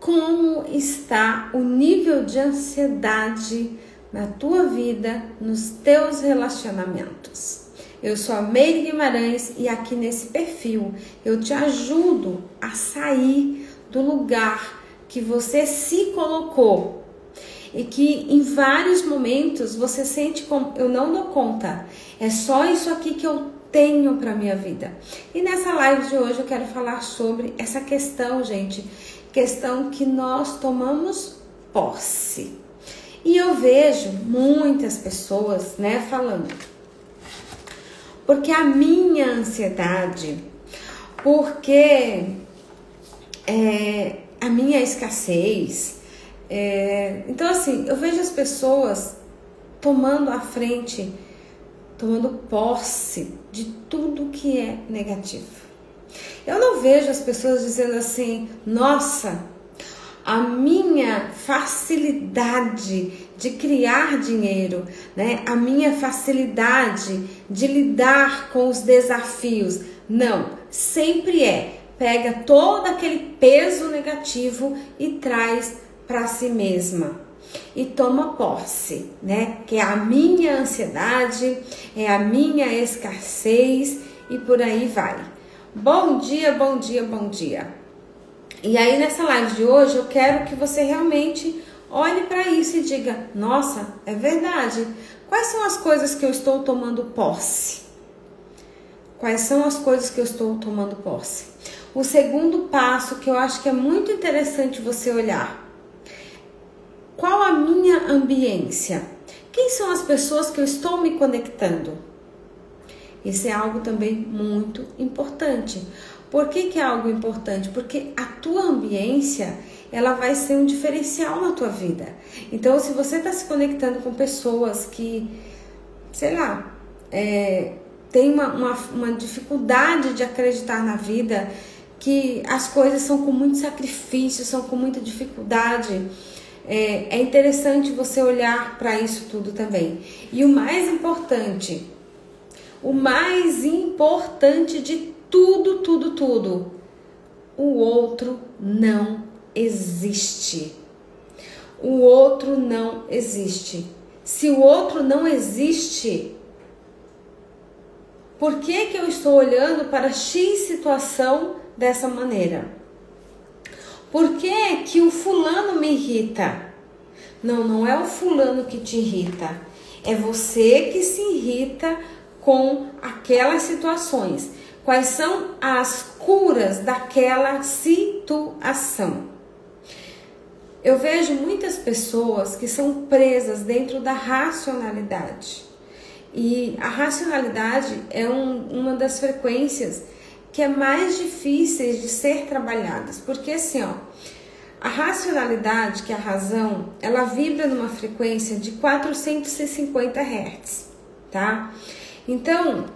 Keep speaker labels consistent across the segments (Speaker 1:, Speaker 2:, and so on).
Speaker 1: como está o nível de ansiedade na tua vida, nos teus relacionamentos. Eu sou a Meire Guimarães e aqui nesse perfil eu te ajudo a sair do lugar que você se colocou e que em vários momentos você sente como eu não dou conta, é só isso aqui que eu tenho para minha vida. E nessa live de hoje eu quero falar sobre essa questão, gente, questão que nós tomamos posse. E eu vejo muitas pessoas, falando, porque a minha ansiedade, porque a minha escassez, então assim, eu vejo as pessoas tomando a frente, tomando posse de tudo que é negativo. Eu não vejo as pessoas dizendo assim, nossa, a minha facilidade de criar dinheiro, a minha facilidade de lidar com os desafios. Não, sempre pega todo aquele peso negativo e traz para si mesma. E toma posse, que é a minha ansiedade, é a minha escassez e por aí vai. Bom dia, bom dia, bom dia. E aí nessa live de hoje eu quero que você realmente olhe para isso e diga, nossa, é verdade. Quais são as coisas que eu estou tomando posse? Quais são as coisas que eu estou tomando posse? O segundo passo que eu acho que é muito interessante você olhar. Qual a minha ambiência? Quem são as pessoas que eu estou me conectando? Isso é algo também muito importante. Por que é algo importante? Porque a tua ambiência, ela vai ser um diferencial na tua vida. Então, se você está se conectando com pessoas que, sei lá, tem uma dificuldade de acreditar na vida, que as coisas são com muito sacrifício, são com muita dificuldade, é interessante você olhar para isso tudo também. E o mais importante de tudo, o outro não existe. O outro não existe. Se o outro não existe, por que eu estou olhando para X situação dessa maneira? Por que o fulano me irrita? Não é o fulano que te irrita. É você que se irrita com aquelas situações. Quais são as curas daquela situação? Eu vejo muitas pessoas que são presas dentro da racionalidade. E a racionalidade é uma das frequências que é mais difíceis de ser trabalhadas. Porque assim, a racionalidade, que é a razão, ela vibra numa frequência de 450 Hz, tá? Então,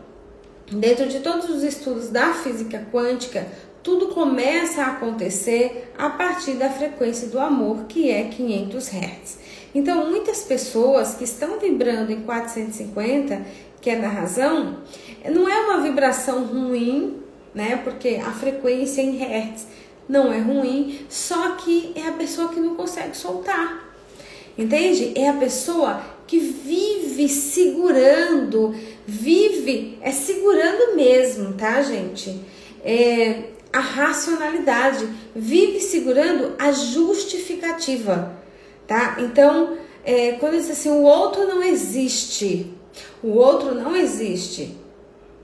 Speaker 1: dentro de todos os estudos da física quântica, tudo começa a acontecer a partir da frequência do amor, que é 500 Hz. Então, muitas pessoas que estão vibrando em 450, que é da razão, não é uma vibração ruim, porque a frequência em Hertz não é ruim, só que é a pessoa que não consegue soltar. Entende? É a pessoa que vive segurando, segurando mesmo, tá, gente? A racionalidade, vive segurando a justificativa, tá? Então, quando diz assim, o outro não existe,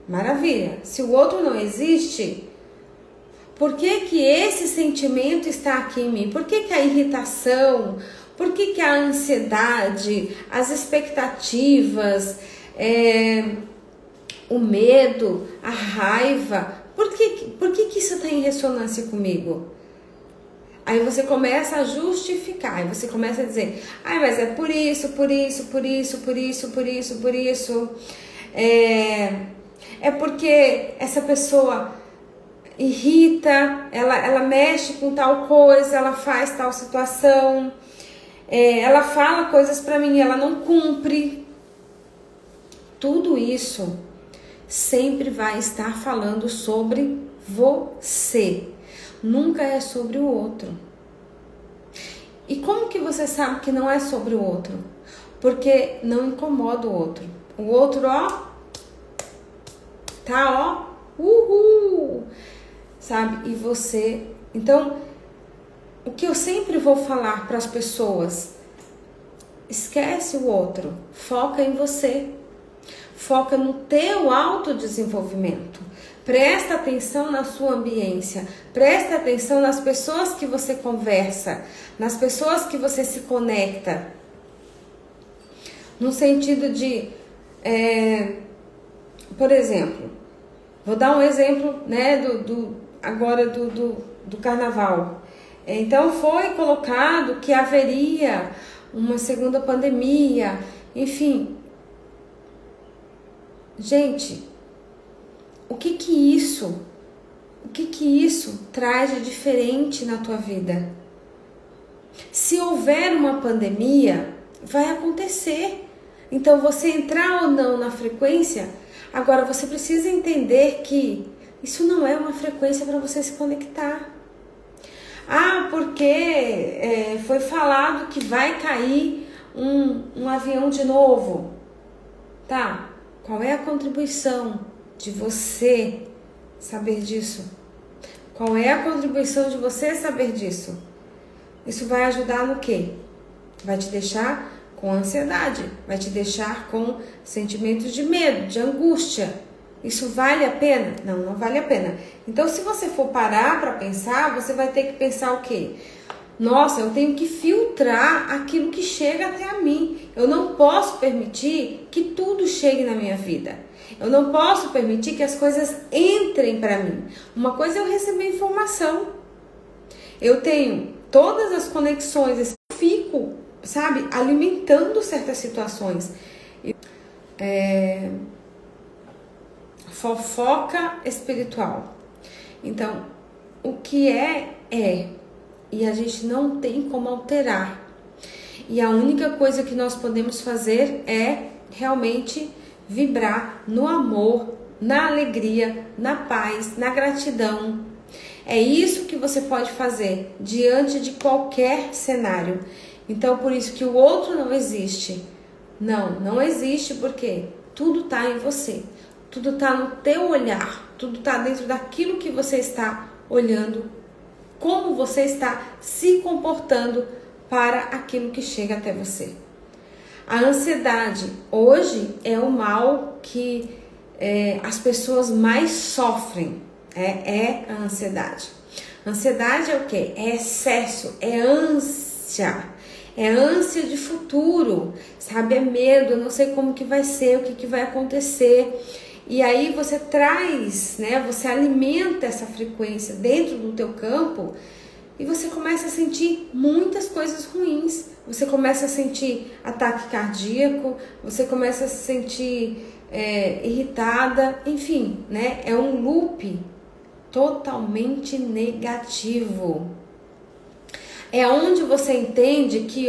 Speaker 1: maravilha. Se o outro não existe, por que esse sentimento está aqui em mim? Por que a irritação? Por que a ansiedade, as expectativas, o medo, a raiva? Por que isso está em ressonância comigo? Aí você começa a justificar, aí você começa a dizer, mas é por isso. É porque essa pessoa irrita, ela mexe com tal coisa, ela faz tal situação, ela fala coisas pra mim, ela não cumpre. Tudo isso sempre vai estar falando sobre você, nunca é sobre o outro. E como que você sabe que não é sobre o outro? Porque não incomoda o outro. O outro, ó, tá, ó, uhul, sabe? E você... Então, o que eu sempre vou falar para as pessoas, esquece o outro, foca em você. Foca no teu autodesenvolvimento. Presta atenção na sua ambiência. Presta atenção nas pessoas que você conversa, nas pessoas que você se conecta. No sentido de, por exemplo, vou dar um exemplo, né, agora do carnaval. Então foi colocado que haveria uma segunda pandemia, enfim. Gente, o que isso traz de diferente na tua vida? Se houver uma pandemia, vai acontecer. Então, você entrar ou não na frequência, agora você precisa entender que isso não é uma frequência para você se conectar. Ah, porque foi falado que vai cair um avião de novo. Tá? Qual é a contribuição de você saber disso? Qual é a contribuição de você saber disso? Isso vai ajudar no quê? Vai te deixar com ansiedade, vai te deixar com sentimentos de medo, de angústia. Isso vale a pena? Não, não vale a pena. Então, se você for parar para pensar, você vai ter que pensar o quê? Nossa, eu tenho que filtrar aquilo que chega até a mim. Eu não posso permitir que tudo chegue na minha vida. Eu não posso permitir que as coisas entrem para mim. Uma coisa é eu receber informação. Eu tenho todas as conexões, eu fico, sabe, alimentando certas situações. Fofoca espiritual. Então, o que é. E a gente não tem como alterar. E a única coisa que nós podemos fazer é realmente vibrar no amor, na alegria, na paz, na gratidão. É isso que você pode fazer diante de qualquer cenário. Então, por isso que o outro não existe. Não existe porque tudo está em você. Tudo está no teu olhar. Tudo está dentro daquilo que você está olhando, como você está se comportando para aquilo que chega até você. A ansiedade hoje é o mal que as pessoas mais sofrem. É a ansiedade. Ansiedade é o quê? É excesso, é ânsia. É ânsia de futuro, sabe? É medo, eu não sei como que vai ser, o que vai acontecer. E aí você traz, né? Você alimenta essa frequência dentro do teu campo e você começa a sentir muitas coisas ruins. Você começa a sentir ataque cardíaco, você começa a se sentir irritada, enfim, né? É um loop totalmente negativo. É onde você entende que,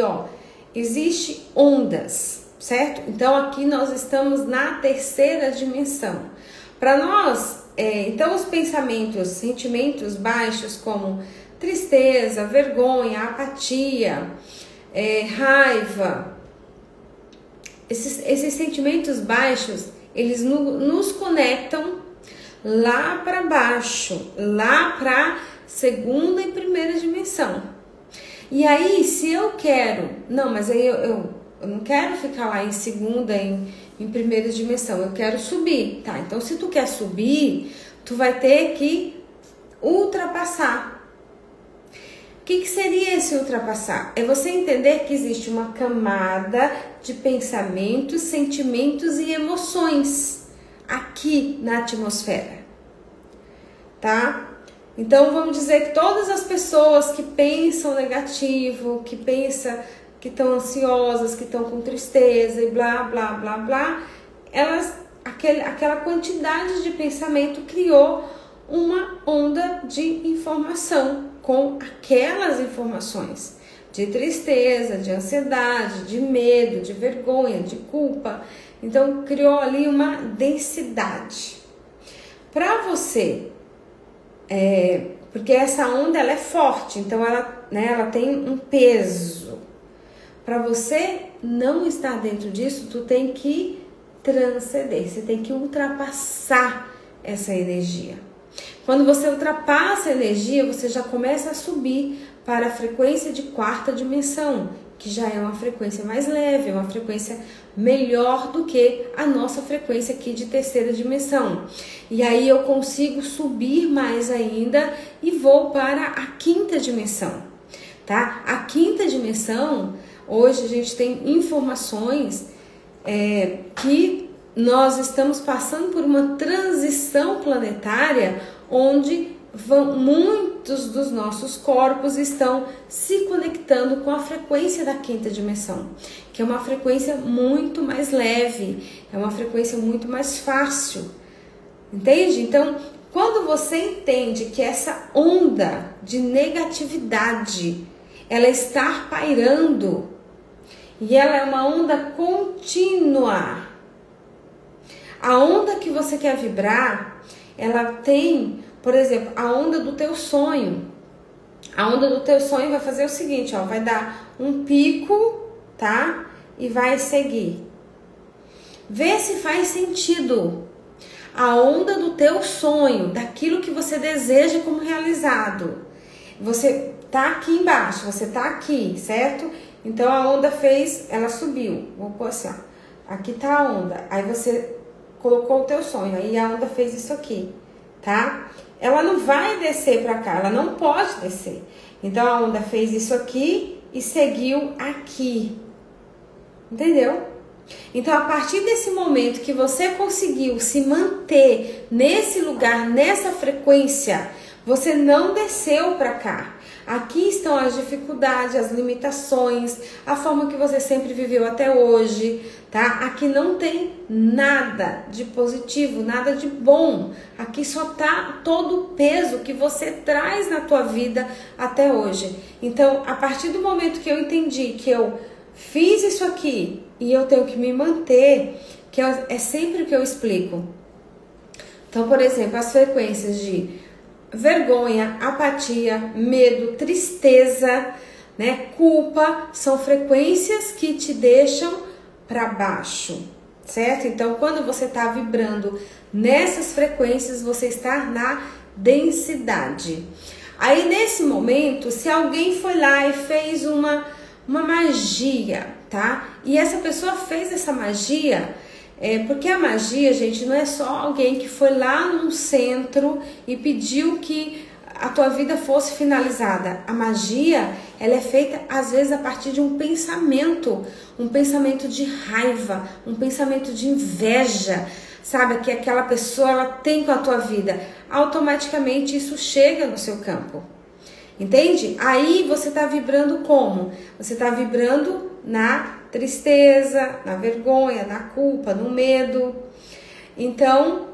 Speaker 1: existe ondas, certo? Então, aqui nós estamos na terceira dimensão. Para nós, então os pensamentos, sentimentos baixos como tristeza, vergonha, apatia, raiva, esses sentimentos baixos, eles nos conectam lá para baixo, lá para segunda e primeira dimensão. E aí, se eu quero... Não, mas aí eu não quero ficar lá em segunda, em primeira dimensão. Eu quero subir, tá? Então, se tu quer subir, tu vai ter que ultrapassar. O que seria esse ultrapassar? É você entender que existe uma camada de pensamentos, sentimentos e emoções aqui na atmosfera, tá? Então, vamos dizer que todas as pessoas que pensam negativo, que pensam que estão ansiosas, que estão com tristeza e blá, blá, blá, blá, aquela quantidade de pensamento criou uma onda de informação com aquelas informações de tristeza, de ansiedade, de medo, de vergonha, de culpa. Então, criou ali uma densidade. Para você Porque essa onda, ela é forte, então ela tem um peso. Para você não estar dentro disso, tu tem que transcender, você tem que ultrapassar essa energia. Quando você ultrapassa a energia, você já começa a subir para a frequência de 4ª dimensão, que já é uma frequência mais leve, é uma frequência melhor do que a nossa frequência aqui de 3ª dimensão. E aí eu consigo subir mais ainda e vou para a 5ª dimensão, tá? A 5ª dimensão, hoje a gente tem informações que nós estamos passando por uma transição planetária onde muitos dos nossos corpos estão se conectando com a frequência da 5ª dimensão, que é uma frequência muito mais leve, é uma frequência muito mais fácil, entende? Então, quando você entende que essa onda de negatividade, ela está pairando e ela é uma onda contínua, a onda que você quer vibrar, ela tem, por exemplo, a onda do teu sonho. A onda do teu sonho vai fazer o seguinte, ó, vai dar um pico, tá? E vai seguir. Vê se faz sentido. A onda do teu sonho, daquilo que você deseja como realizado. Você tá aqui embaixo, você tá aqui, certo? Então a onda ela subiu. Vou pôr assim, ó. Aqui tá a onda. Aí você colocou o teu sonho, aí a onda fez isso aqui, tá? Ela não vai descer pra cá, ela não pode descer. Então a onda fez isso aqui e seguiu aqui. Entendeu? Então a partir desse momento que você conseguiu se manter nesse lugar, nessa frequência, você não desceu pra cá. Aqui estão as dificuldades, as limitações, a forma que você sempre viveu até hoje, tá? Aqui não tem nada de positivo, nada de bom. Aqui só tá todo o peso que você traz na tua vida até hoje. Então, a partir do momento que eu entendi que eu fiz isso aqui e eu tenho que me manter, que é sempre o que eu explico. Então, por exemplo, as frequências de vergonha, apatia, medo, tristeza, né, culpa, são frequências que te deixam para baixo, certo? Então, quando você está vibrando nessas frequências, você está na densidade. Aí, nesse momento, se alguém foi lá e fez uma magia, tá? E essa pessoa fez essa magia, porque a magia, gente, não é só alguém que foi lá num centro e pediu que a tua vida fosse finalizada. A magia, ela é feita às vezes a partir de um pensamento de raiva, um pensamento de inveja, sabe? Que aquela pessoa ela tem com a tua vida. Automaticamente isso chega no seu campo. Entende? Aí você está vibrando como? Você está vibrando na tristeza, na vergonha, na culpa, no medo. Então,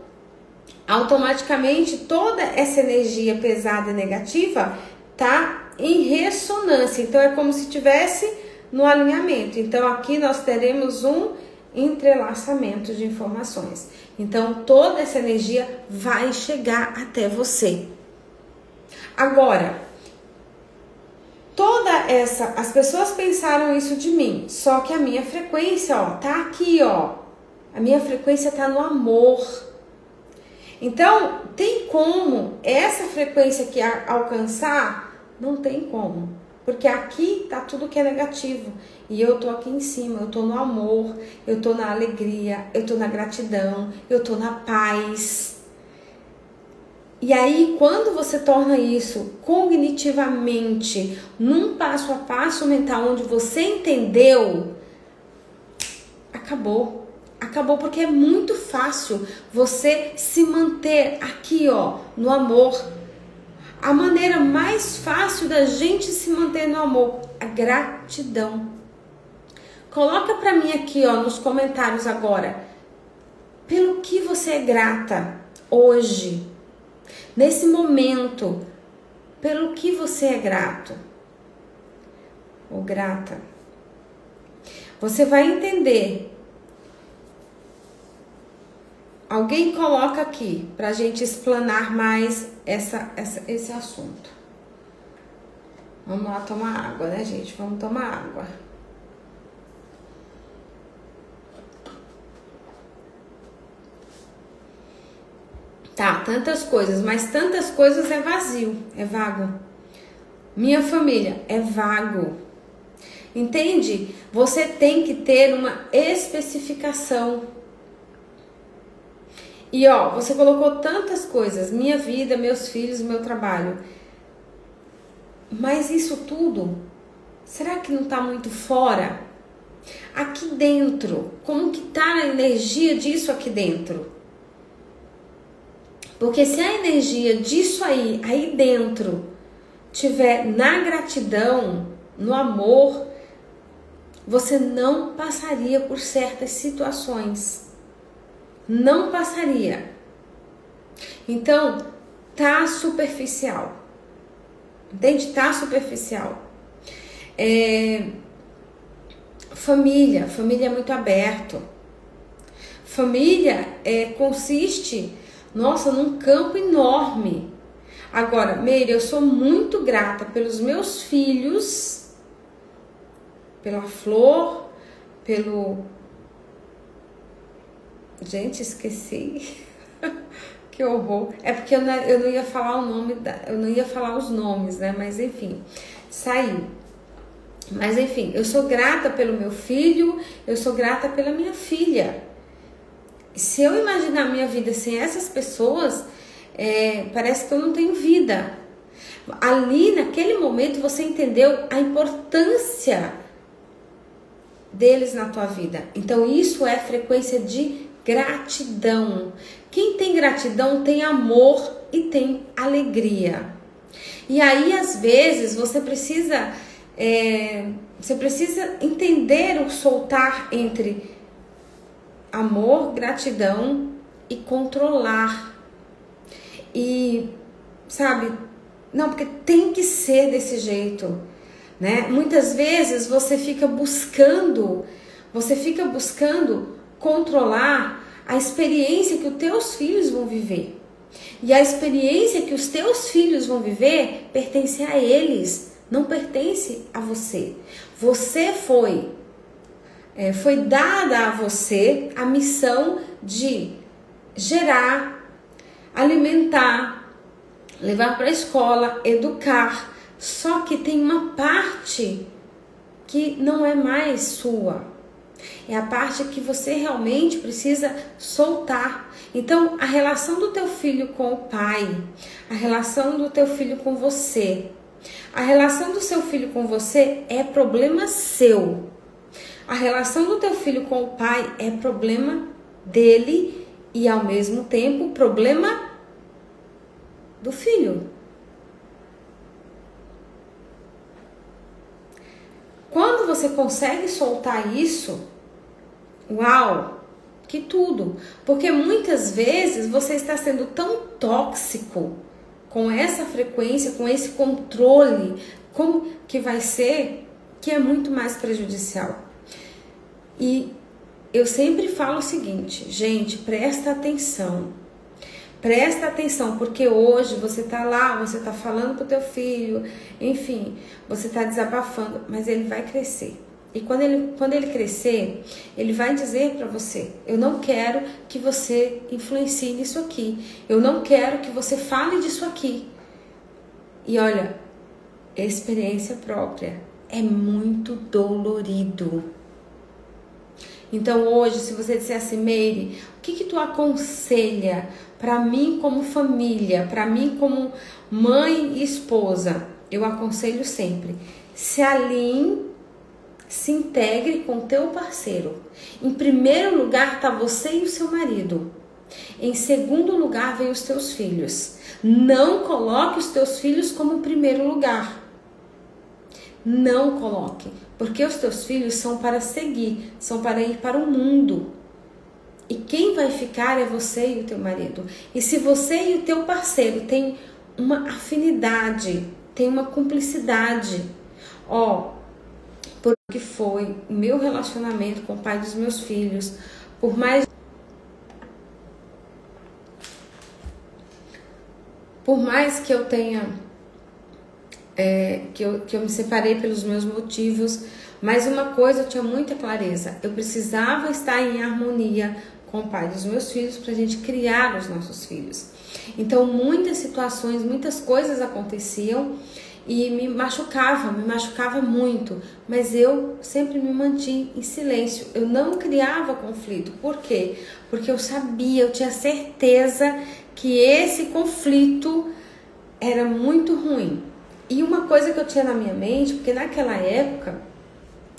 Speaker 1: automaticamente toda essa energia pesada e negativa tá em ressonância. Então é como se estivesse no alinhamento. Então aqui nós teremos um entrelaçamento de informações. Então toda essa energia vai chegar até você. Agora, as pessoas pensaram isso de mim, só que a minha frequência, ó, tá aqui, ó. A minha frequência tá no amor. Então, tem como essa frequência aqui alcançar? Não tem como. Porque aqui tá tudo que é negativo. E eu tô aqui em cima, eu tô no amor, eu tô na alegria, eu tô na gratidão, eu tô na paz. E aí, quando você torna isso cognitivamente, num passo a passo mental, onde você entendeu, acabou. Acabou, porque é muito fácil você se manter aqui, ó, no amor. A maneira mais fácil da gente se manter no amor, a gratidão. Coloca pra mim aqui, ó, nos comentários agora, pelo que você é grata hoje, nesse momento, pelo que você é grato ou grata. Você vai entender. Alguém coloca aqui pra gente explanar mais esse assunto. Vamos lá tomar água, né, gente? Vamos tomar água. Tá, tantas coisas, mas tantas coisas é vazio, é vago. Minha família é vago. Entende? Você tem que ter uma especificação. E ó, você colocou tantas coisas, minha vida, meus filhos, meu trabalho. Mas isso tudo, será que não tá muito fora? Aqui dentro, como que tá a energia disso aqui dentro? Porque se a energia disso aí dentro, tiver na gratidão, no amor, você não passaria por certas situações. Não passaria. Então, tá superficial. Entende? Tá superficial. Família é muito aberto. Família consiste, nossa, num campo enorme. Agora, Meire, eu sou muito grata pelos meus filhos, pela Flor, pelo... Gente, esqueci. Que horror. É porque eu não ia falar o nome, eu não ia falar os nomes, né? Mas enfim, saiu. Mas enfim, eu sou grata pelo meu filho, eu sou grata pela minha filha. Se eu imaginar a minha vida sem essas pessoas, parece que eu não tenho vida. Ali, naquele momento, você entendeu a importância deles na tua vida. Então, isso é frequência de gratidão. Quem tem gratidão tem amor e tem alegria. E aí, às vezes, você precisa entender o soltar entre amor, gratidão e controlar. E, sabe, não, porque tem que ser desse jeito, né? Muitas vezes você fica buscando controlar a experiência que os teus filhos vão viver. E a experiência que os teus filhos vão viver pertence a eles, não pertence a você. Você foi dada a você a missão de gerar, alimentar, levar para a escola, educar. Só que tem uma parte que não é mais sua. É a parte que você realmente precisa soltar. Então, a relação do teu filho com o pai, a relação do teu filho com você, a relação do seu filho com você é problema seu. A relação do teu filho com o pai é problema dele e, ao mesmo tempo, problema do filho. Quando você consegue soltar isso, uau, que tudo. Porque muitas vezes você está sendo tão tóxico com essa frequência, com esse controle, como que vai ser, que é muito mais prejudicial. E eu sempre falo o seguinte, gente, presta atenção. Presta atenção, porque hoje você tá lá, você tá falando pro teu filho, enfim, você tá desabafando, mas ele vai crescer. E quando ele crescer, ele vai dizer para você, eu não quero que você influencie nisso aqui, eu não quero que você fale disso aqui. E olha, experiência própria, é muito dolorido. Então hoje, se você disser assim, Meire, o que tu aconselha para mim como família, para mim como mãe e esposa? Eu aconselho sempre, se alinhe, se integre com o teu parceiro. Em primeiro lugar tá você e o seu marido. Em segundo lugar vem os teus filhos. Não coloque os teus filhos como primeiro lugar. Não coloque, porque os teus filhos são para seguir, são para ir para o mundo. E quem vai ficar é você e o teu marido. E se você e o teu parceiro têm uma afinidade, tem uma cumplicidade, porque foi o meu relacionamento com o pai dos meus filhos, por mais que eu tenha, que eu me separei pelos meus motivos, mas uma coisa eu tinha muita clareza, eu precisava estar em harmonia com o pai dos meus filhos para a gente criar os nossos filhos. Então muitas situações, muitas coisas aconteciam e me machucava muito, mas eu sempre me mantinha em silêncio, eu não criava conflito. Por quê? Porque eu sabia, eu tinha certeza que esse conflito era muito ruim. E uma coisa que eu tinha na minha mente, porque naquela época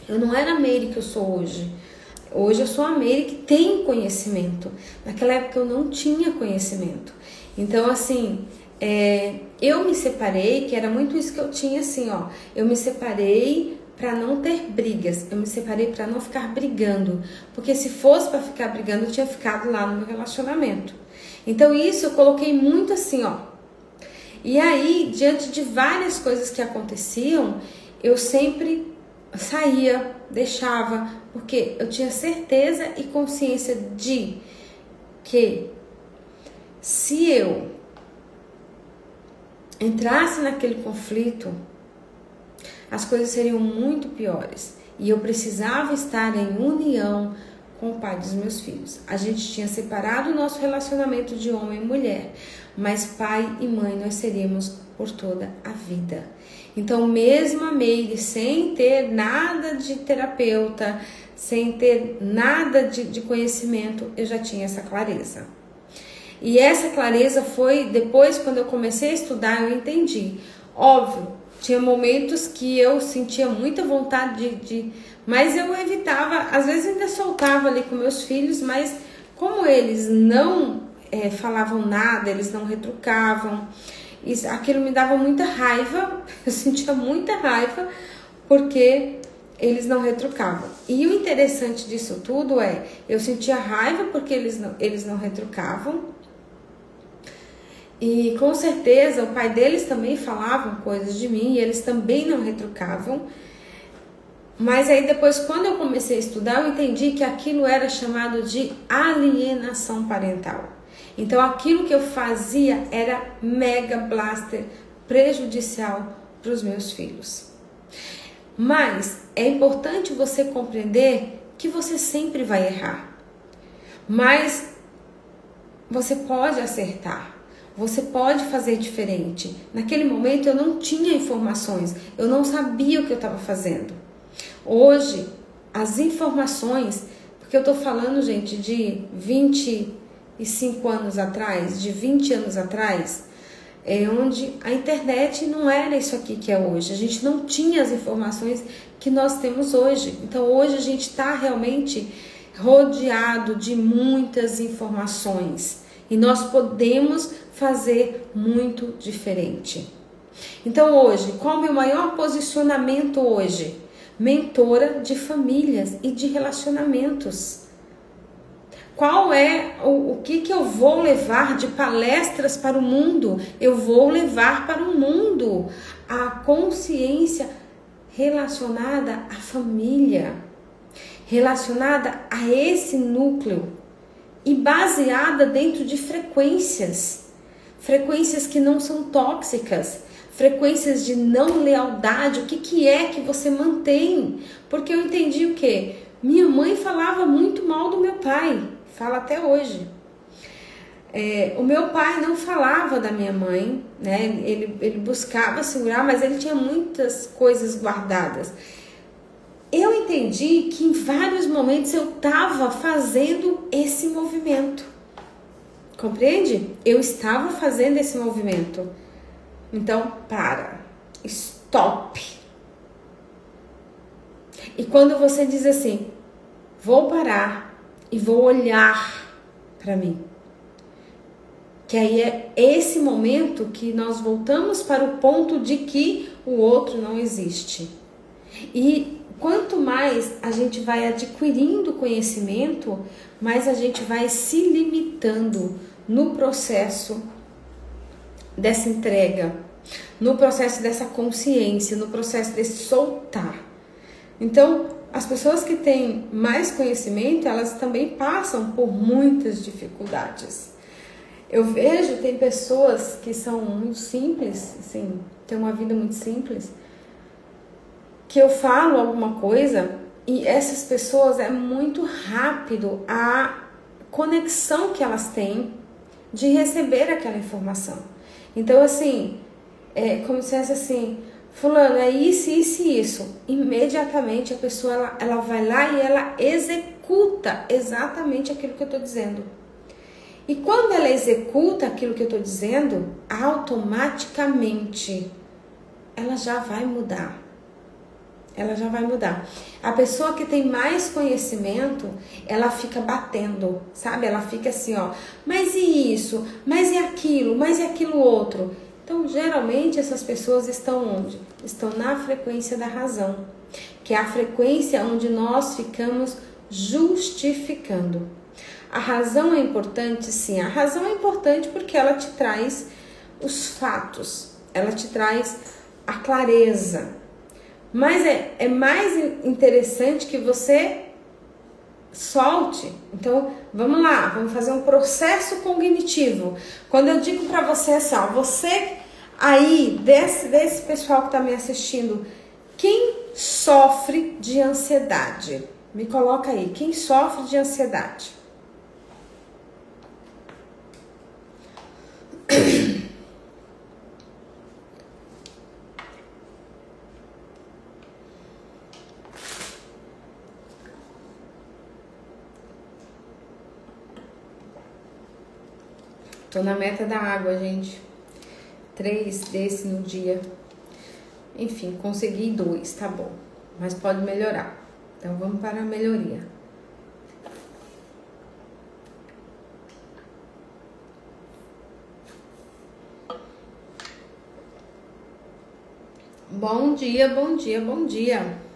Speaker 1: eu não era a Meire que eu sou hoje. Hoje eu sou a Meire que tem conhecimento. Naquela época eu não tinha conhecimento. Então, assim, eu me separei, que era muito isso que eu tinha, assim, ó. Eu me separei para não ter brigas. Eu me separei para não ficar brigando. Porque se fosse para ficar brigando, eu tinha ficado lá no meu relacionamento. Então, isso eu coloquei muito assim, ó. E aí, diante de várias coisas que aconteciam, eu sempre saía, deixava, porque eu tinha certeza e consciência de que se eu entrasse naquele conflito, as coisas seriam muito piores. E eu precisava estar em união com o pai dos meus filhos. A gente tinha separado o nosso relacionamento de homem e mulher, mas pai e mãe nós seríamos por toda a vida. Então, mesmo a Meire, sem ter nada de terapeuta, sem ter nada de conhecimento, eu já tinha essa clareza. E essa clareza foi depois, quando eu comecei a estudar, eu entendi. Óbvio, tinha momentos que eu sentia muita vontade mas eu evitava, às vezes ainda soltava ali com meus filhos, mas como eles não falavam nada, eles não retrucavam, aquilo me dava muita raiva, eu sentia muita raiva, porque eles não retrucavam. E o interessante disso tudo eu sentia raiva porque eles não retrucavam, e com certeza o pai deles também falavam coisas de mim, e eles também não retrucavam. Mas aí depois, quando eu comecei a estudar, eu entendi que aquilo era chamado de alienação parental. Então aquilo que eu fazia era mega blaster prejudicial para os meus filhos. Mas é importante você compreender que você sempre vai errar. Mas você pode acertar. Você pode fazer diferente. Naquele momento eu não tinha informações, eu não sabia o que eu estava fazendo. Hoje, as informações, porque eu tô falando, gente, de 25 anos atrás, de 20 anos atrás, onde a internet não era isso aqui que é hoje. A gente não tinha as informações que nós temos hoje. Então, hoje a gente está realmente rodeado de muitas informações e nós podemos fazer muito diferente. Então, hoje, qual é o meu maior posicionamento hoje? Mentora de famílias e de relacionamentos. Qual é o que eu vou levar de palestras para o mundo? Eu vou levar para o mundo a consciência relacionada à família, relacionada a esse núcleo e baseada dentro de frequências que não são tóxicas, frequências de não lealdade. O que é que você mantém? Porque eu entendi o quê? Minha mãe falava muito mal do meu pai, fala até hoje. O meu pai não falava da minha mãe, né? Ele buscava segurar, mas ele tinha muitas coisas guardadas. Eu entendi que em vários momentos eu estava fazendo esse movimento. Compreende? Eu estava fazendo esse movimento. Então, stop. E quando você diz assim, vou parar e vou olhar para mim, que aí é esse momento que nós voltamos para o ponto de que o outro não existe. E quanto mais a gente vai adquirindo conhecimento, mais a gente vai se limitando no processo dessa entrega, no processo dessa consciência, no processo desse soltar. Então, as pessoas que têm mais conhecimento, elas também passam por muitas dificuldades. Eu vejo, tem pessoas que são muito simples, assim, tem uma vida muito simples, que eu falo alguma coisa e essas pessoas é muito rápido a conexão que elas têm de receber aquela informação. Então, assim, é como se fosse assim, fulano, é isso, isso e isso. Imediatamente a pessoa, ela vai lá e ela executa exatamente aquilo que eu estou dizendo. E quando ela executa aquilo que eu estou dizendo, automaticamente ela já vai mudar. Ela já vai mudar. A pessoa que tem mais conhecimento, ela fica batendo, sabe? Ela fica assim, ó, mas e isso? Mas e aquilo? Mas e aquilo outro? Então, geralmente, essas pessoas estão onde? Estão na frequência da razão, que é a frequência onde nós ficamos justificando. A razão é importante? Sim, a razão é importante porque ela te traz os fatos, ela te traz a clareza. Mas é mais interessante que você solte. Então, vamos lá, vamos fazer um processo cognitivo. Quando eu digo para você assim, ó, você aí, desse pessoal que tá me assistindo, quem sofre de ansiedade? Me coloca aí, quem sofre de ansiedade? Tô na meta da água, gente. 3 desse no dia. Enfim, consegui 2, tá bom. Mas pode melhorar. Então vamos para a melhoria. Bom dia, bom dia, bom dia.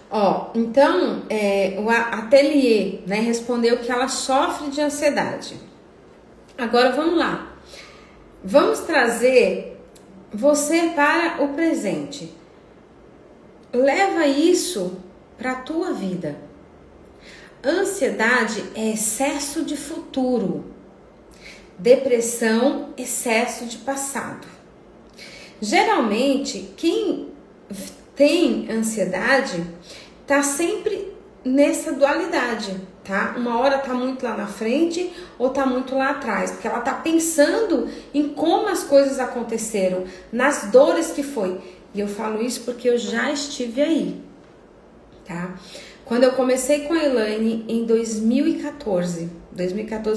Speaker 1: Ó, então, o Atelier, né, respondeu que ela sofre de ansiedade. Agora, vamos lá. Vamos trazer você para o presente. Leva isso para a tua vida. Ansiedade é excesso de futuro. Depressão, excesso de passado. Geralmente, quem tem ansiedade tá sempre nessa dualidade, tá? Uma hora tá muito lá na frente ou tá muito lá atrás, porque ela tá pensando em como as coisas aconteceram, nas dores que foi. E eu falo isso porque eu já estive aí, tá? Quando eu comecei com a Elaine em 2014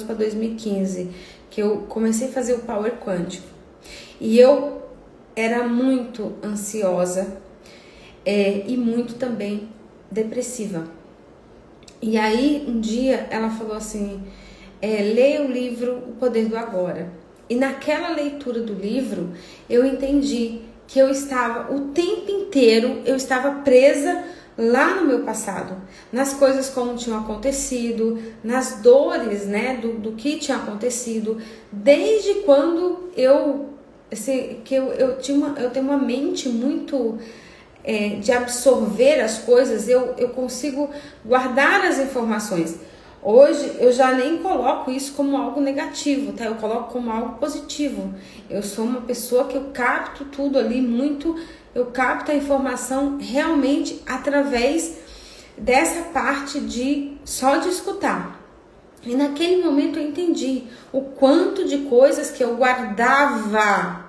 Speaker 1: para 2015, que eu comecei a fazer o Power Quântico, e eu era muito ansiosa e muito também depressiva. E aí um dia ela falou assim, leia o livro O Poder do Agora. E naquela leitura do livro eu entendi que eu estava o tempo inteiro, eu estava presa lá no meu passado, nas coisas como tinham acontecido, nas dores, né, do que tinha acontecido, desde quando eu tenho uma mente muito de absorver as coisas, eu consigo guardar as informações. Hoje eu já nem coloco isso como algo negativo, tá? Eu coloco como algo positivo. Eu sou uma pessoa que eu capto tudo ali muito, eu capto a informação realmente através dessa parte só de escutar. E naquele momento eu entendi o quanto de coisas que eu guardava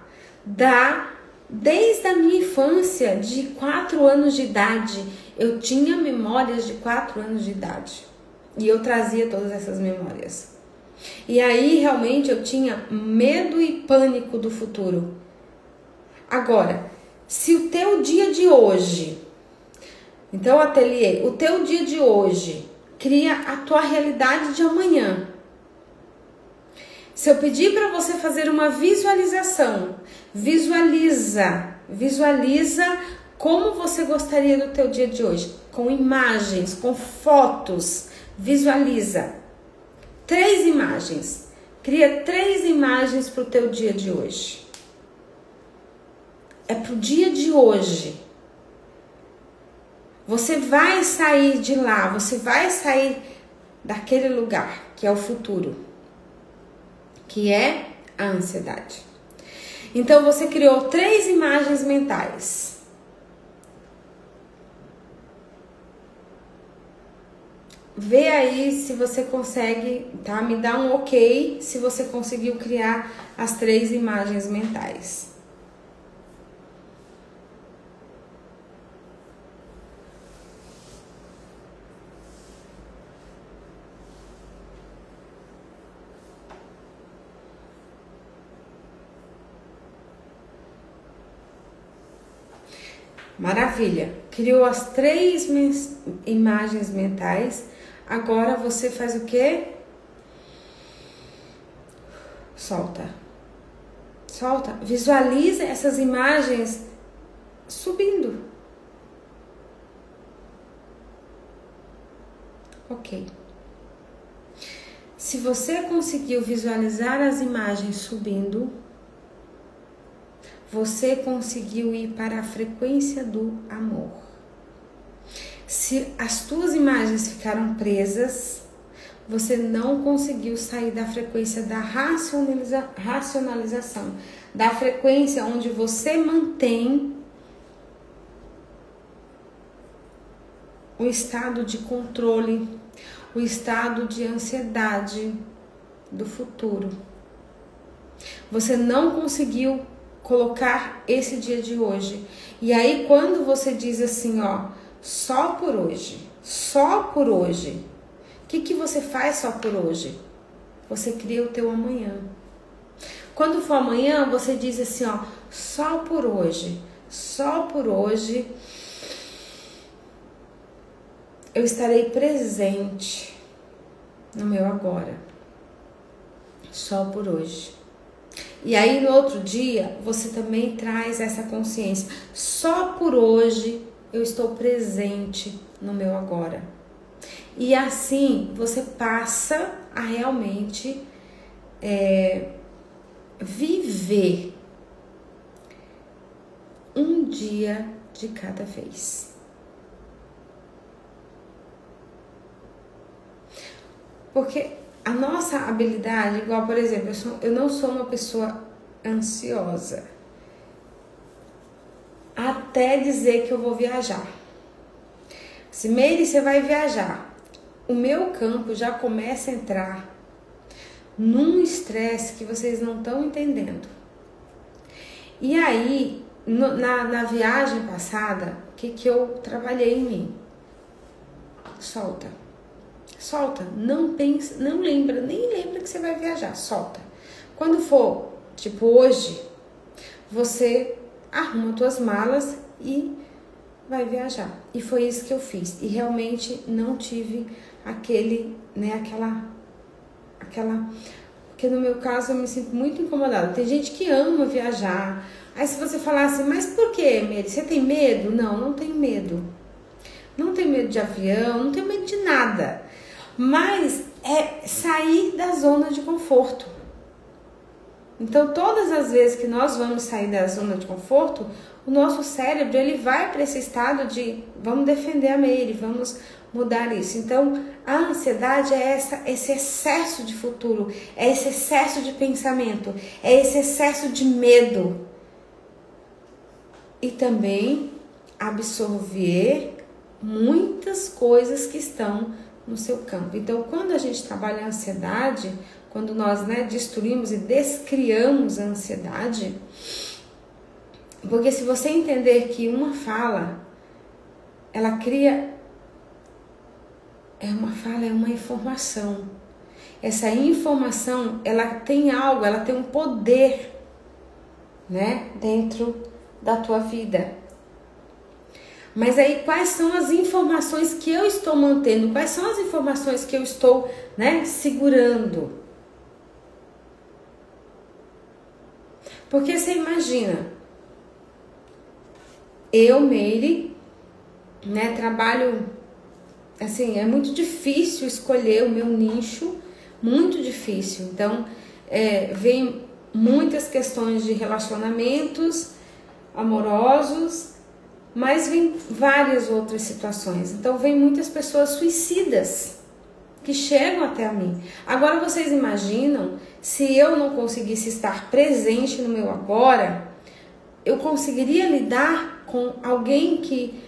Speaker 1: desde a minha infância, de 4 anos de idade. Eu tinha memórias de 4 anos de idade. E eu trazia todas essas memórias. E aí, realmente, eu tinha medo e pânico do futuro. Agora, se o teu dia de hoje... Então, Atelier, o teu dia de hoje cria a tua realidade de amanhã. Se eu pedir para você fazer uma visualização, visualiza como você gostaria do teu dia de hoje, com imagens, com fotos, visualiza 3 imagens, cria 3 imagens para o teu dia de hoje. é pro dia de hoje. Você vai sair de lá, você vai sair daquele lugar que é o futuro, que é a ansiedade. Então você criou 3 imagens mentais. Vê aí se você consegue, tá? Me dá um ok se você conseguiu criar as 3 imagens mentais. Maravilha! Criou as 3 imagens mentais. Agora você faz o quê? Solta. Solta. Visualiza essas imagens subindo. Ok. Se você conseguiu visualizar as imagens subindo, você conseguiu ir para a frequência do amor. Se as tuas imagens ficaram presas, você não conseguiu sair da frequência da racionalização, da frequência onde você mantém o estado de controle, o estado de ansiedade do futuro. Você não conseguiu colocar esse dia de hoje. E aí quando você diz assim, ó, só por hoje, o que você faz só por hoje? Você cria o teu amanhã. Quando for amanhã, você diz assim, ó, só por hoje eu estarei presente no meu agora. Só por hoje. E aí no outro dia, você também traz essa consciência. Só por hoje eu estou presente no meu agora. E assim você passa a realmente viver um dia de cada vez. Porque a nossa habilidade, igual por exemplo, eu não sou uma pessoa ansiosa até dizer que eu vou viajar. Se Meire, você vai viajar, o meu campo já começa a entrar num estresse que vocês não estão entendendo. E aí, na viagem passada, o que eu trabalhei em mim? Solta. Solta, não pensa, nem lembra que você vai viajar, solta. Quando for, tipo hoje, você arruma tuas malas e vai viajar. E foi isso que eu fiz. E realmente não tive aquele, né, aquela... Porque no meu caso eu me sinto muito incomodada. Tem gente que ama viajar. Aí se você falar assim, mas por que, Meire? Você tem medo? Não, não tenho medo. Não tenho medo de avião, não tenho medo de nada. Mas é sair da zona de conforto. Então, todas as vezes que nós vamos sair da zona de conforto, o nosso cérebro ele vai para esse estado de vamos defender a Meire, vamos mudar isso. Então, a ansiedade é esse excesso de futuro, é esse excesso de pensamento, é esse excesso de medo. E também absorver muitas coisas que estão no seu campo. Então, quando a gente trabalha a ansiedade, quando nós, né, destruímos e descriamos a ansiedade, porque se você entender que uma fala, ela cria, uma fala é uma informação. Essa informação, ela tem algo, ela tem um poder, né, dentro da tua vida. Mas aí, quais são as informações que eu estou mantendo? Quais são as informações que eu estou, né, segurando? Porque você imagina, eu, Meire, né, trabalho, assim, é muito difícil escolher o meu nicho, muito difícil. Então, vem muitas questões de relacionamentos, amorosos, mas vem várias outras situações. Então vem muitas pessoas suicidas que chegam até a mim. Agora vocês imaginam se eu não conseguisse estar presente no meu agora, eu conseguiria lidar com alguém que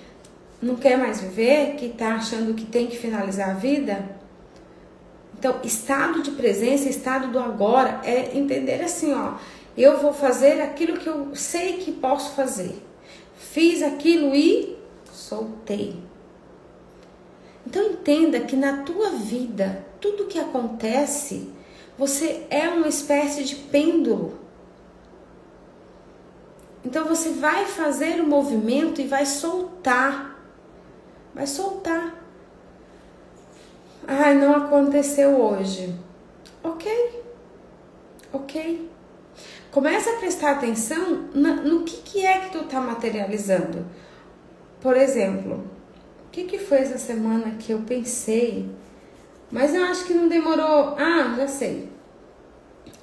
Speaker 1: não quer mais viver, que está achando que tem que finalizar a vida? Então, estado de presença, estado do agora é entender assim, ó, eu vou fazer aquilo que eu sei que posso fazer. Fiz aquilo e soltei. Então entenda que na tua vida, tudo que acontece, você é uma espécie de pêndulo. Então você vai fazer o movimento e vai soltar. Vai soltar. Ai, não aconteceu hoje. Ok. Ok. Começa a prestar atenção no que é que tu tá materializando. Por exemplo, o que foi essa semana que eu pensei, mas eu acho que não demorou. Ah, já sei.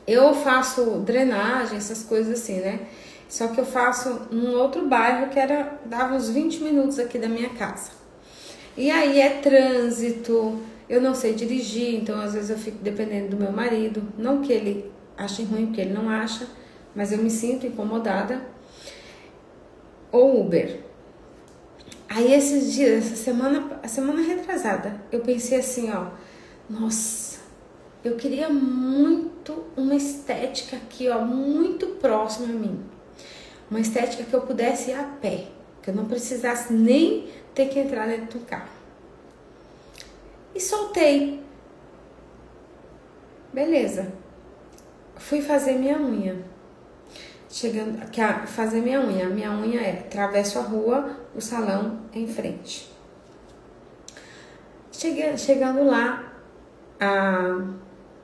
Speaker 1: Eu faço drenagem, essas coisas assim, né? Só que eu faço num outro bairro que dava uns 20 minutos aqui da minha casa. E aí é trânsito, eu não sei dirigir, então às vezes eu fico dependendo do meu marido. Não que ele ache ruim, porque ele não acha, mas eu me sinto incomodada. Ou Uber. Aí esses dias, a semana retrasada, eu pensei assim, ó, nossa, eu queria muito uma estética aqui, ó, muito próxima a mim. Uma estética que eu pudesse ir a pé, que eu não precisasse nem ter que entrar dentro do carro. E soltei. Beleza. Fui fazer minha unha. Fazer minha unha. A minha unha é, atravesso a rua, o salão é em frente. Chegando lá, a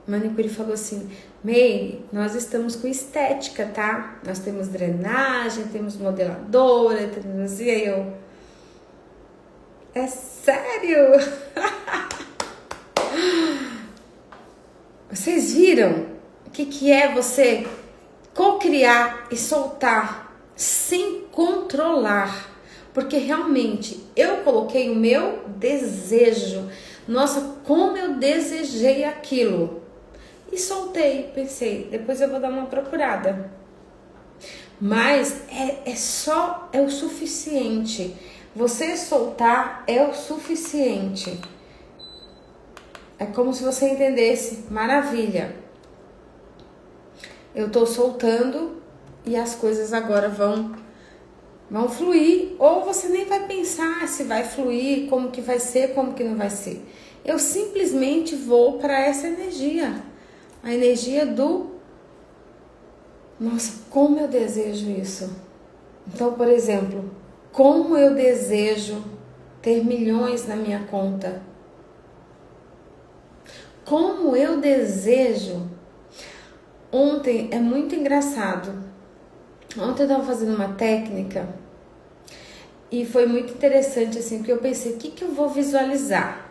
Speaker 1: manicure falou assim, Meire, nós estamos com estética, tá? Nós temos drenagem, temos modeladora, temos... E aí eu... É sério? Vocês viram o que é você co-criar e soltar sem controlar? Porque realmente eu coloquei o meu desejo. Nossa, como eu desejei aquilo. E soltei, pensei, depois eu vou dar uma procurada. Mas é o suficiente. Você soltar é o suficiente. É como se você entendesse, maravilha. Eu tô soltando e as coisas agora vão fluir. Ou você nem vai pensar se vai fluir, como que vai ser, como que não vai ser. Eu simplesmente vou para essa energia. A energia do... Nossa, como eu desejo isso. Então, por exemplo, como eu desejo ter milhões na minha conta. Como eu desejo... Ontem, é muito engraçado. Ontem eu estava fazendo uma técnica e foi muito interessante, assim, porque eu pensei, o que eu vou visualizar?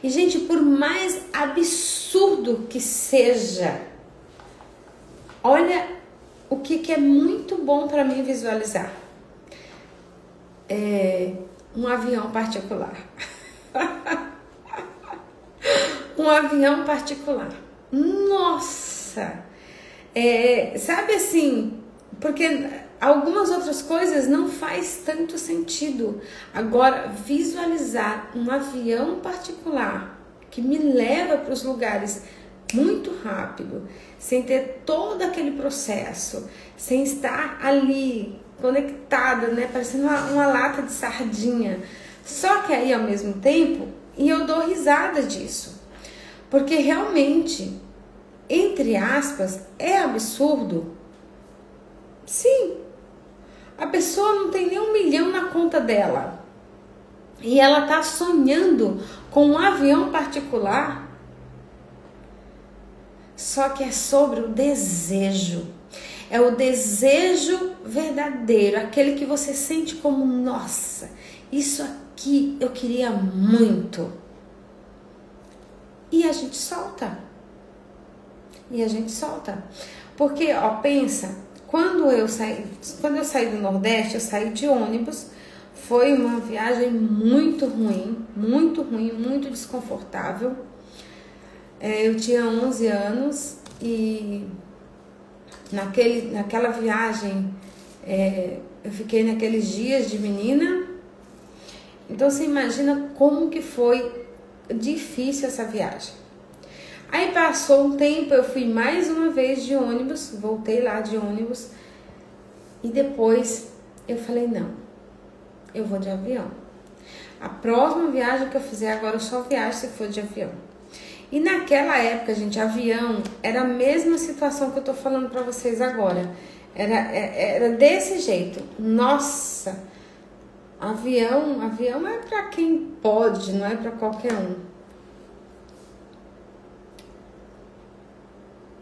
Speaker 1: E, gente, por mais absurdo que seja, olha o que é muito bom para mim visualizar. Um avião particular. Um avião particular. Nossa! Sabe assim, porque algumas outras coisas não faz tanto sentido. Agora, visualizar um avião particular que me leva para os lugares muito rápido, sem ter todo aquele processo, sem estar ali conectada, né, parecendo uma lata de sardinha. Só que aí, ao mesmo tempo, e eu dou risada disso, porque realmente, entre aspas, é absurdo. Sim, a pessoa não tem nem 1 milhão na conta dela e ela tá sonhando com um avião particular. Só que é sobre o desejo. É o desejo verdadeiro, aquele que você sente como, nossa, isso aqui eu queria muito. E a gente solta. E a gente solta. Porque, ó, pensa, quando eu saí do Nordeste, eu saí de ônibus. Foi uma viagem muito ruim, muito desconfortável. Eu tinha 11 anos e naquela viagem eu fiquei naqueles dias de menina. Então você imagina como que foi difícil essa viagem. Aí passou um tempo, eu fui mais uma vez de ônibus, voltei lá de ônibus e depois eu falei, não, eu vou de avião. A próxima viagem que eu fizer agora eu só viajo se for de avião. E naquela época, gente, avião era a mesma situação que eu tô falando pra vocês agora. Era desse jeito. Nossa, avião é pra quem pode, não é pra qualquer um.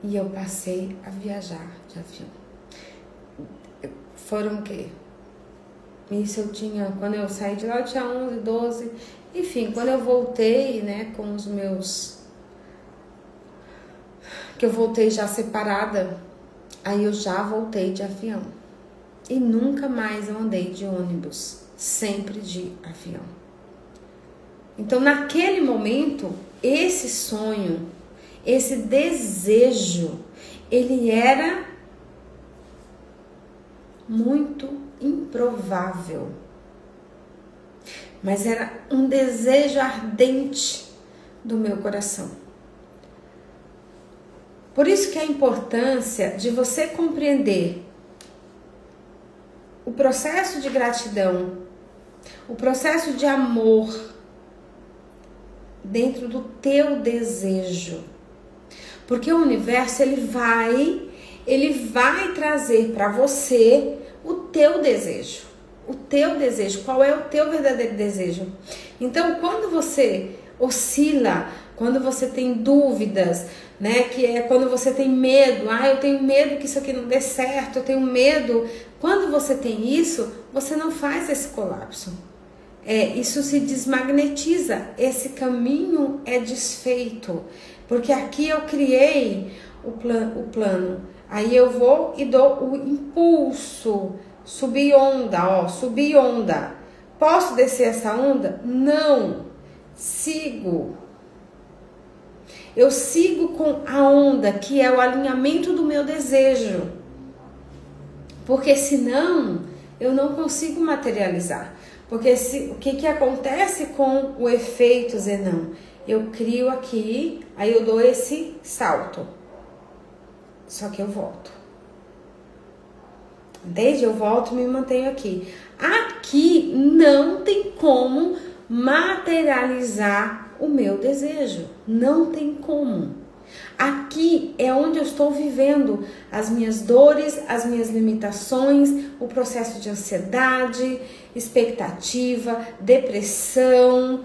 Speaker 1: E eu passei a viajar de avião. Foram o quê? Isso eu tinha, quando eu saí de lá eu tinha 11, 12. Enfim, quando eu voltei, né, com os meus... que eu voltei já separada, aí eu já voltei de avião. E nunca mais eu andei de ônibus, sempre de avião. Então, naquele momento, esse sonho, esse desejo, ele era muito improvável. Mas era um desejo ardente do meu coração. Por isso que a importância de você compreender o processo de gratidão, o processo de amor dentro do teu desejo. Porque o universo, ele vai trazer para você o teu desejo. O teu desejo. Qual é o teu verdadeiro desejo? Então, quando você oscila, quando você tem dúvidas, né, que é quando você tem medo, eu tenho medo que isso aqui não dê certo, eu tenho medo. Quando você tem isso, você não faz esse colapso. Isso se desmagnetiza, esse caminho é desfeito, porque aqui eu criei o plano, aí eu vou e dou o impulso, subir onda, subir onda. Posso descer essa onda? Não, sigo. Eu sigo com a onda, que é o alinhamento do meu desejo. Porque senão eu não consigo materializar. Porque o que acontece com o efeito Zenon? Eu crio aqui, aí eu dou esse salto. Só que eu volto. Entende? Eu volto e me mantenho aqui. Aqui não tem como materializar o meu desejo. Não tem como. Aqui é onde eu estou vivendo as minhas dores, as minhas limitações, o processo de ansiedade, expectativa, depressão.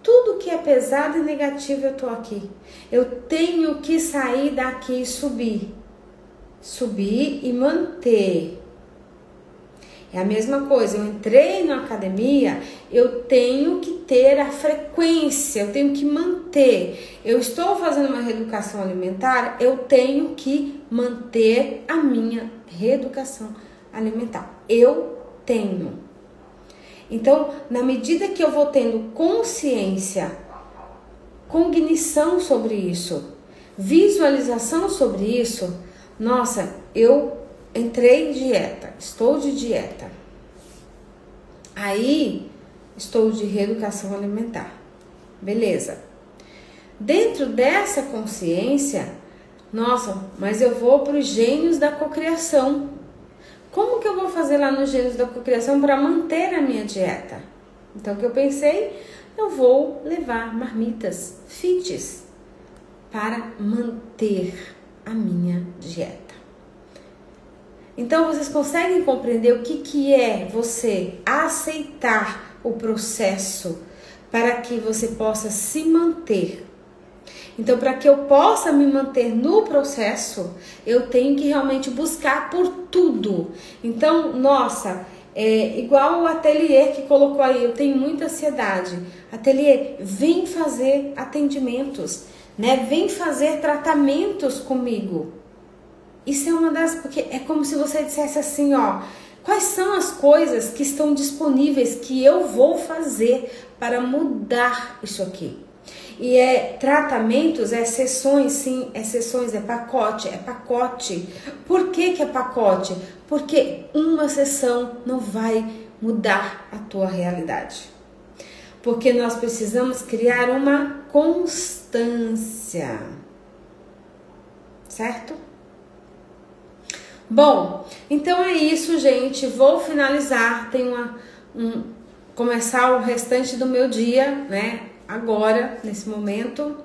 Speaker 1: Tudo que é pesado e negativo eu tô aqui. Eu tenho que sair daqui e subir. Subir e manter. É a mesma coisa, eu entrei na academia, eu tenho que ter a frequência, eu tenho que manter. Eu estou fazendo uma reeducação alimentar, eu tenho que manter a minha reeducação alimentar. Eu tenho. Então, na medida que eu vou tendo consciência, cognição sobre isso, visualização sobre isso, nossa, eu entrei em dieta, estou de dieta. Aí, estou de reeducação alimentar. Beleza. Dentro dessa consciência, nossa, mas eu vou para os gênios da cocriação. Como que eu vou fazer lá nos gênios da cocriação para manter a minha dieta? Então, o que eu pensei? Eu vou levar marmitas fits para manter a minha dieta. Então, vocês conseguem compreender o que é você aceitar o processo para que você possa se manter. Então, para que eu possa me manter no processo, eu tenho que realmente buscar por tudo. Então, nossa, igual o ateliê que colocou aí, eu tenho muita ansiedade. Ateliê, vem fazer atendimentos, né? Vem fazer tratamentos comigo. Isso é uma das... Porque é como se você dissesse assim, ó, quais são as coisas que estão disponíveis que eu vou fazer para mudar isso aqui? E tratamentos, sessões, sim, sessões, pacote, pacote. Por que é pacote? Porque uma sessão não vai mudar a tua realidade. Porque nós precisamos criar uma constância. Certo? Bom, então é isso, gente. Vou finalizar. Tenho começar o restante do meu dia, né? Agora, nesse momento.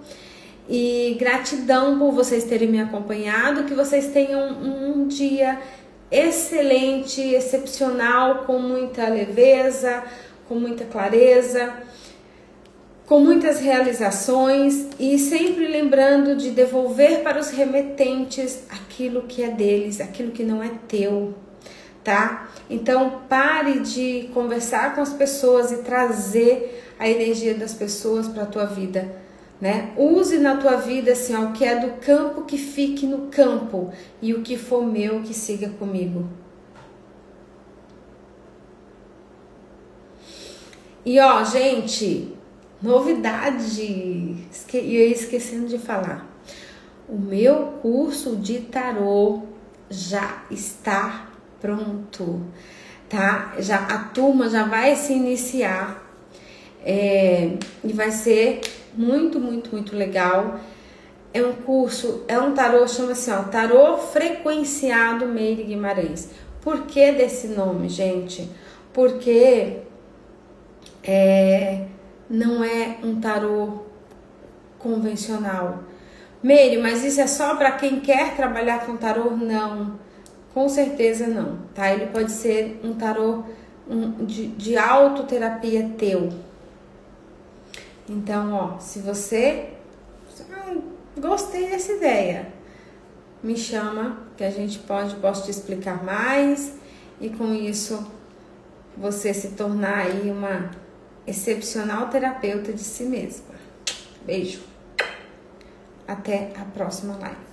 Speaker 1: E gratidão por vocês terem me acompanhado. Que vocês tenham um dia excelente, excepcional, com muita leveza, com muita clareza, com muitas realizações, e sempre lembrando de devolver para os remetentes aquilo que é deles, aquilo que não é teu, tá? Então pare de conversar com as pessoas e trazer a energia das pessoas para a tua vida, né? Use na tua vida assim, ó, o que é do campo que fique no campo, e o que for meu que siga comigo. E ó, gente, novidade, eu ia esquecendo de falar. O meu curso de tarô já está pronto, tá? A turma já vai se iniciar, e vai ser muito, muito, muito legal. É um curso, é um tarô, chama-se, ó, Tarô Frequenciado Meire Guimarães. Por que desse nome, gente? Porque não é um tarô convencional. Meire, mas isso é só para quem quer trabalhar com tarô? Não, com certeza não, tá? Ele pode ser um tarô de autoterapia teu. Então, ó, se você gostei dessa ideia, me chama que a gente posso te explicar mais, e com isso você se tornar aí uma excepcional terapeuta de si mesma. Beijo. Até a próxima live.